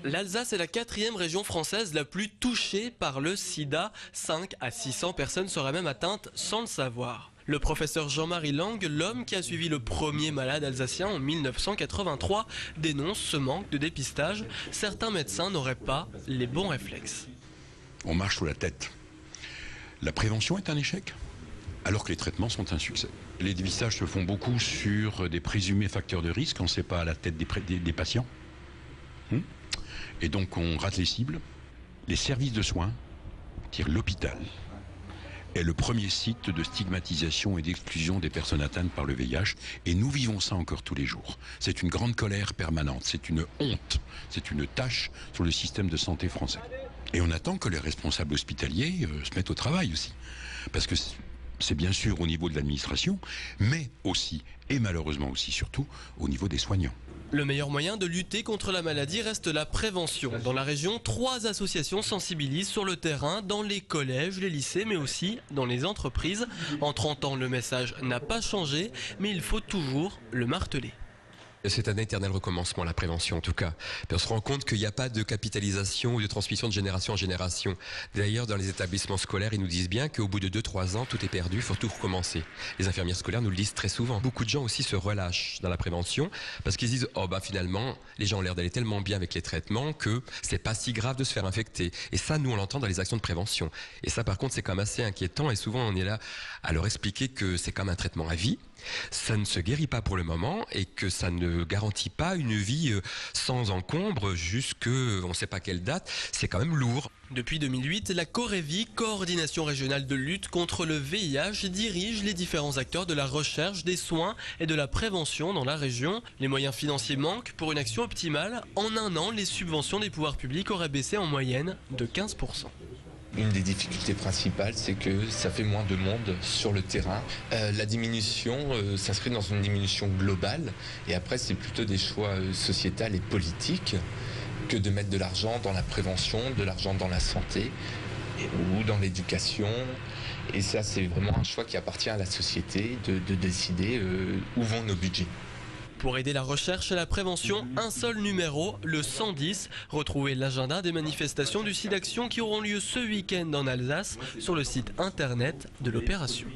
L'Alsace est la 4e région française la plus touchée par le sida. 5 à 600 personnes seraient même atteintes sans le savoir. Le professeur Jean-Marie Lang, l'homme qui a suivi le premier malade alsacien en 1983, dénonce ce manque de dépistage. Certains médecins n'auraient pas les bons réflexes. On marche sous la tête. La prévention est un échec, alors que les traitements sont un succès. Les dépistages se font beaucoup sur des présumés facteurs de risque, on ne sait pas à la tête des patients. Et donc on rate les cibles. Les services de soins, c'est-à-dire l'hôpital, est le premier site de stigmatisation et d'exclusion des personnes atteintes par le VIH. Et nous vivons ça encore tous les jours. C'est une grande colère permanente, c'est une honte, c'est une tâche sur le système de santé français. Et on attend que les responsables hospitaliers se mettent au travail aussi. Parce que c'est bien sûr au niveau de l'administration, mais aussi, et malheureusement aussi surtout, au niveau des soignants. Le meilleur moyen de lutter contre la maladie reste la prévention. Dans la région, 3 associations sensibilisent sur le terrain, dans les collèges, les lycées, mais aussi dans les entreprises. En 30 ans, le message n'a pas changé, mais il faut toujours le marteler. C'est un éternel recommencement, la prévention en tout cas. On se rend compte qu'il n'y a pas de capitalisation ou de transmission de génération en génération. D'ailleurs, dans les établissements scolaires, ils nous disent bien qu'au bout de 2-3 ans, tout est perdu, il faut tout recommencer. Les infirmières scolaires nous le disent très souvent. Beaucoup de gens aussi se relâchent dans la prévention parce qu'ils disent « Oh bah finalement, les gens ont l'air d'aller tellement bien avec les traitements que c'est pas si grave de se faire infecter ». Et ça, nous, on l'entend dans les actions de prévention. Et ça, par contre, c'est quand même assez inquiétant et souvent, on est là à leur expliquer que c'est comme un traitement à vie. Ça ne se guérit pas pour le moment et que ça ne garantit pas une vie sans encombre jusque on ne sait pas quelle date. C'est quand même lourd. Depuis 2008, la Corévi, coordination régionale de lutte contre le VIH, dirige les différents acteurs de la recherche, des soins et de la prévention dans la région. Les moyens financiers manquent pour une action optimale. En un an, les subventions des pouvoirs publics auraient baissé en moyenne de 15%. Une des difficultés principales, c'est que ça fait moins de monde sur le terrain. La diminution s'inscrit dans une diminution globale. Et après, c'est plutôt des choix sociétals et politiques que de mettre de l'argent dans la prévention, de l'argent dans la santé ou dans l'éducation. Et ça, c'est vraiment un choix qui appartient à la société de décider où vont nos budgets. Pour aider la recherche et la prévention, un seul numéro, le 110. Retrouvez l'agenda des manifestations du SIDAction qui auront lieu ce week-end en Alsace sur le site internet de l'opération.